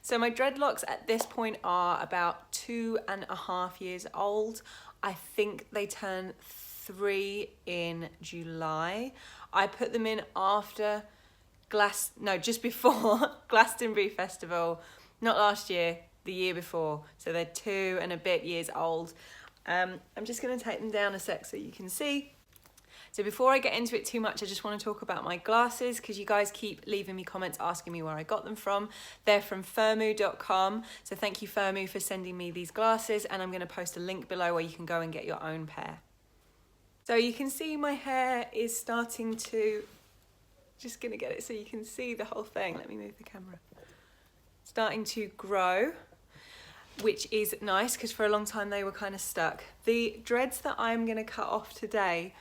So my dreadlocks at this point are about 2.5 years old. I think they turn 3 in July. I put them in after just before Glastonbury Festival, not last year, the year before. So they're 2 and a bit years old. I'm just gonna take them down a sec so you can see. So before I get into it too much, I just want to talk about my glasses because you guys keep leaving me comments asking me where I got them from. They're from Firmoo.com. So thank you, Firmoo, for sending me these glasses, and I'm going to post a link below where you can go and get your own pair. So you can see my hair is starting to, just going to get it so you can see the whole thing. Let me move the camera. Starting to grow, which is nice because for a long time they were kind of stuck. The dreads that I'm going to cut off today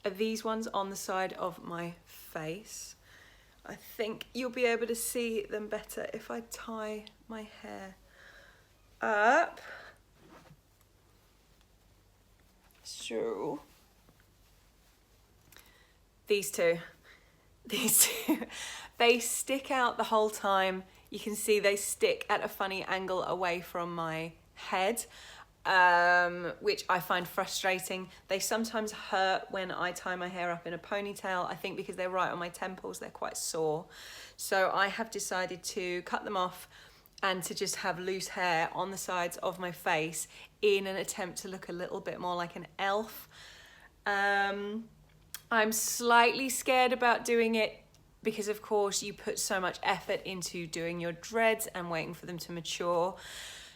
are these ones on the side of my face. I think you'll be able to see them better if I tie my hair up. So these two, they stick out the whole time. You can see they stick at a funny angle away from my head. Which I find frustrating. They sometimes hurt when I tie my hair up in a ponytail. I think because they're right on my temples, they're quite sore. So I have decided to cut them off and to just have loose hair on the sides of my face in an attempt to look a little bit more like an elf. I'm slightly scared about doing it because of course you put so much effort into doing your dreads and waiting for them to mature.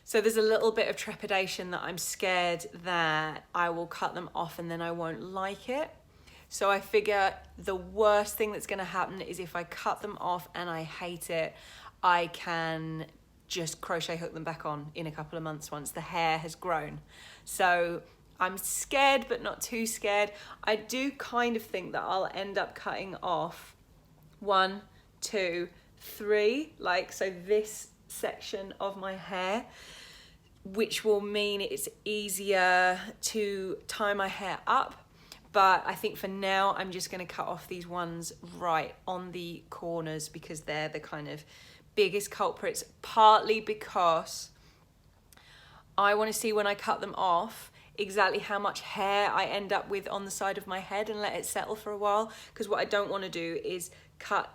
So there's a little bit of trepidation that I'm scared that I will cut them off and then I won't like it. So I figure the worst thing that's going to happen is if I cut them off and I hate it, I can just crochet hook them back on in a couple of months once the hair has grown. So I'm scared, but not too scared. I do kind of think that I'll end up cutting off 1, 2, 3, like so this section of my hair, which will mean it's easier to tie my hair up. But I think for now I'm just going to cut off these ones right on the corners because they're the kind of biggest culprits, partly because I want to see when I cut them off exactly how much hair I end up with on the side of my head and let it settle for a while, because what I don't want to do is cut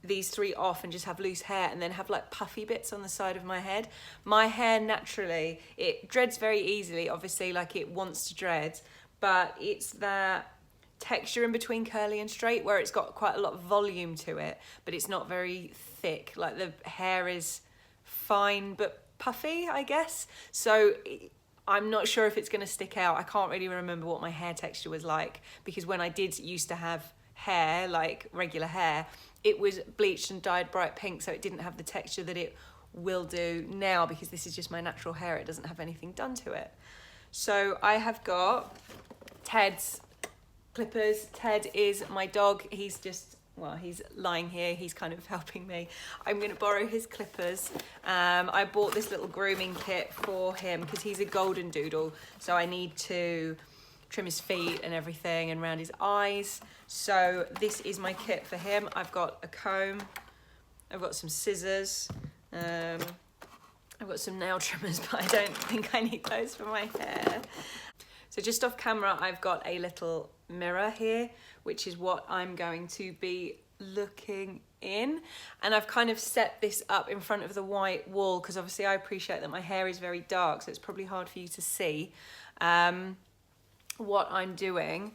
these 3 off and just have loose hair and then have like puffy bits on the side of my head. My hair naturally, it dreads very easily, obviously, like it wants to dread, but it's that texture in between curly and straight where it's got quite a lot of volume to it, but it's not very thick. Like the hair is fine but puffy, I guess. So I'm not sure if it's going to stick out. I can't really remember what my hair texture was like, because when I did used to have hair, like regular hair, it was bleached and dyed bright pink, so it didn't have the texture that it will do now, because this is just my natural hair. It doesn't have anything done to it. So I have got Ted's clippers. Ted is my dog. He's just, well, he's lying here. He's kind of helping me. I'm going to borrow his clippers. I bought this little grooming kit for him because he's a golden doodle, so I need to trim his feet and everything and around his eyes. So this is my kit for him. I've got a comb, I've got some scissors, I've got some nail trimmers, but I don't think I need those for my hair. So just off camera, I've got a little mirror here, which is what I'm going to be looking in. And I've kind of set this up in front of the white wall because obviously I appreciate that my hair is very dark, so it's probably hard for you to see what I'm doing.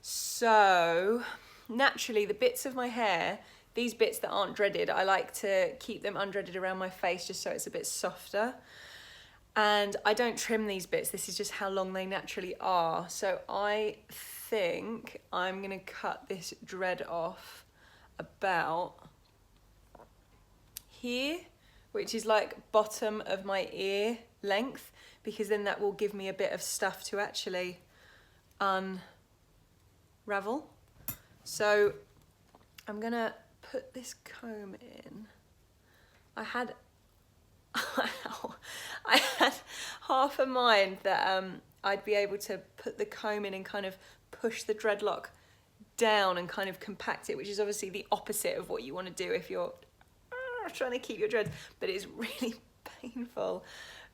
So naturally the bits of my hair, these bits that aren't dreaded, I like to keep them undreaded around my face just so it's a bit softer. And I don't trim these bits, this is just how long they naturally are. So I think I'm gonna cut this dread off about here, which is like bottom of my ear length, because then that will give me a bit of stuff to actually unravel. So I'm gonna put this comb in. I had half a mind that I'd be able to put the comb in and kind of push the dreadlock down and kind of compact it, which is obviously the opposite of what you want to do if you're trying to keep your dreads, but it's really painful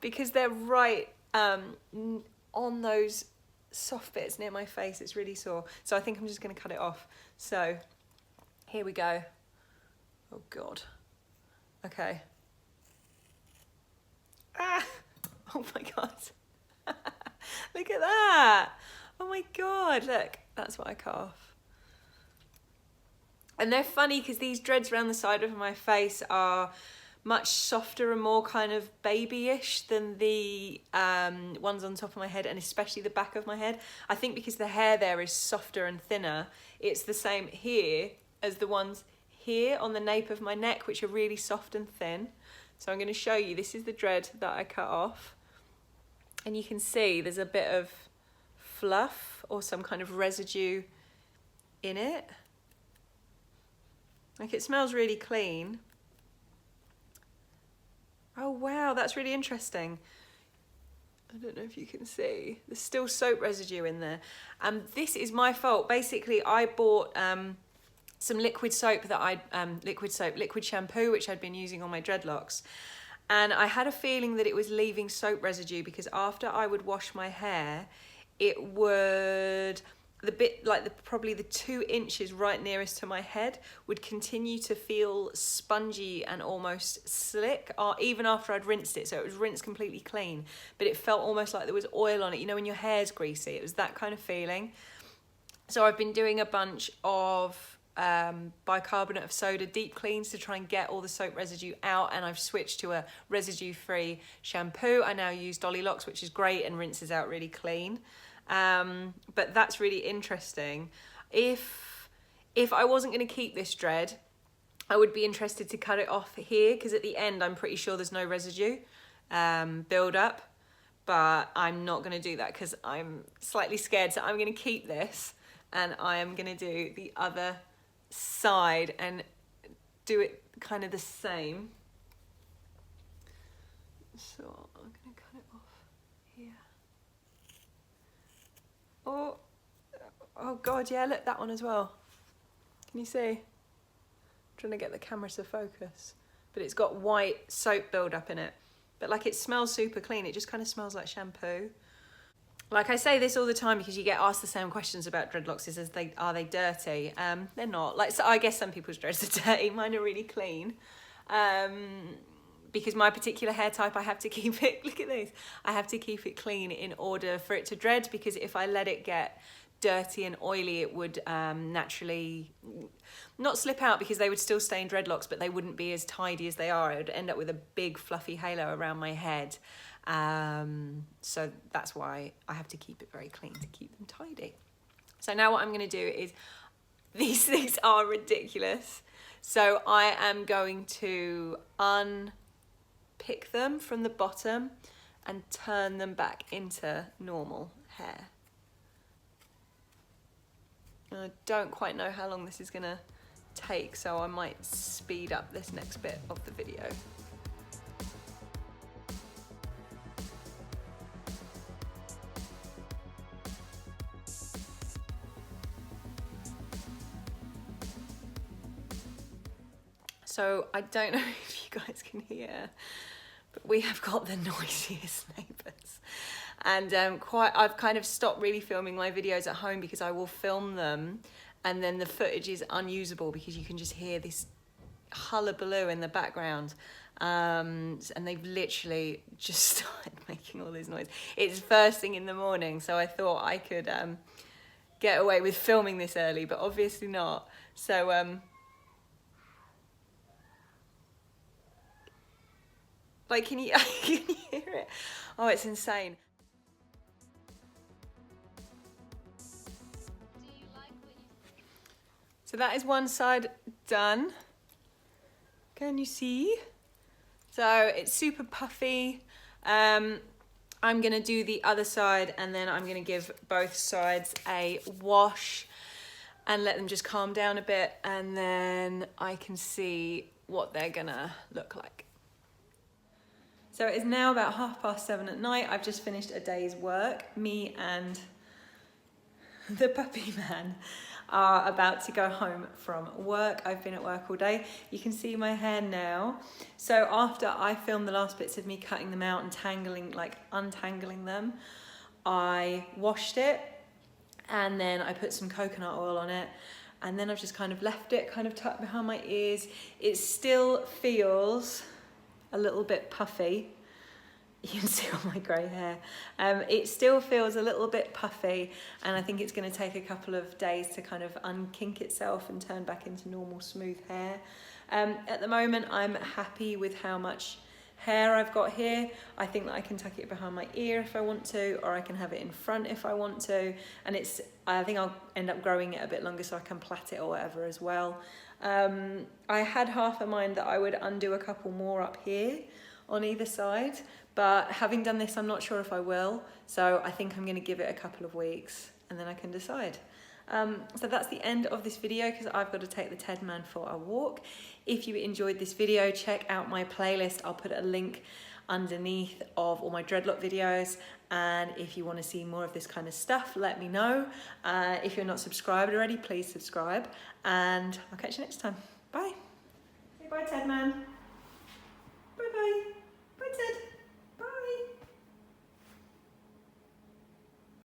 because they're right on those soft bits near my face. It's really sore. So I think I'm just going to cut it off. So here we go. Oh God. Okay. Ah! Oh my God. Look at that. Oh my God. Look, that's what I cut off. And they're funny because these dreads around the side of my face are much softer and more kind of babyish than the ones on top of my head, and especially the back of my head. I think because the hair there is softer and thinner, it's the same here as the ones here on the nape of my neck, which are really soft and thin. So I'm going to show you, this is the dread that I cut off. And you can see there's a bit of fluff or some kind of residue in it. Like, it smells really clean. Oh wow, that's really interesting. I don't know if you can see. There's still soap residue in there. This is my fault. Basically, I bought some liquid soap that liquid shampoo, which I'd been using on my dreadlocks. And I had a feeling that it was leaving soap residue because after I would wash my hair, it would, probably the 2 inches right nearest to my head would continue to feel spongy and almost slick, or even after I'd rinsed it. So it was rinsed completely clean, but it felt almost like there was oil on it. You know, when your hair's greasy, it was that kind of feeling. So I've been doing a bunch of bicarbonate of soda deep cleans to try and get all the soap residue out, and I've switched to a residue-free shampoo. I now use Locks, which is great and rinses out really clean. But that's really interesting. If I wasn't going to keep this dread, I would be interested to cut it off here, because at the end I'm pretty sure there's no residue build up, but I'm not going to do that because I'm slightly scared. So I'm going to keep this, and I am going to do the other side and do it kind of the same. So I'm going to cut it off here. Oh God, yeah, look, that one as well. Can you see? I'm trying to get the camera to focus, but it's got white soap build-up in it. But like, it smells super clean. It just kind of smells like shampoo. Like, I say this all the time because you get asked the same questions about dreadlocks, are they dirty? They're not. Like, so I guess some people's dreads are dirty. Mine are really clean. Because my particular hair type, I have to keep it, look at these, I have to keep it clean in order for it to dread, because if I let it get dirty and oily, it would naturally not slip out, because they would still stay in dreadlocks, but they wouldn't be as tidy as they are. It would end up with a big fluffy halo around my head. So that's why I have to keep it very clean to keep them tidy. So now what I'm going to do is, these things are ridiculous. So I am going to unpick them from the bottom and turn them back into normal hair. And I don't quite know how long this is going to take, so I might speed up this next bit of the video. So I don't know if you guys can hear, but we have got the noisiest neighbours. And I've kind of stopped really filming my videos at home because I will film them and then the footage is unusable because you can just hear this hullabaloo in the background. And they've literally just started making all this noise. It's first thing in the morning, so I thought I could get away with filming this early, but obviously not. So like, can you hear it? Oh, it's insane. So that is one side done. Can you see? So it's super puffy. I'm gonna do the other side, and then I'm gonna give both sides a wash and let them just calm down a bit, and then I can see what they're gonna look like. So it is now about 7:30 at night. I've just finished a day's work, me and the puppy man. are about to go home from work. I've been at work all day. You can see my hair now. So after I filmed the last bits of me cutting them out and untangling them, I washed it and then I put some coconut oil on it, and then I've just kind of left it kind of tucked behind my ears. It still feels a little bit puffy. You can see all my grey hair. It still feels a little bit puffy, and I think it's going to take a couple of days to kind of unkink itself and turn back into normal smooth hair. At the moment, I'm happy with how much hair I've got here. I think that I can tuck it behind my ear if I want to, or I can have it in front if I want to, and I think I'll end up growing it a bit longer so I can plait it or whatever as well. I had half a mind that I would undo a couple more up here on either side, but having done this, I'm not sure if I will, so I think I'm going to give it a couple of weeks and then I can decide. So that's the end of this video because I've got to take the Ted man for a walk. If you enjoyed this video, check out my playlist. I'll put a link underneath of all my dreadlock videos, and if you want to see more of this kind of stuff, let me know. If you're not subscribed already, please subscribe, and I'll catch you next time. Bye. Say bye, Ted man.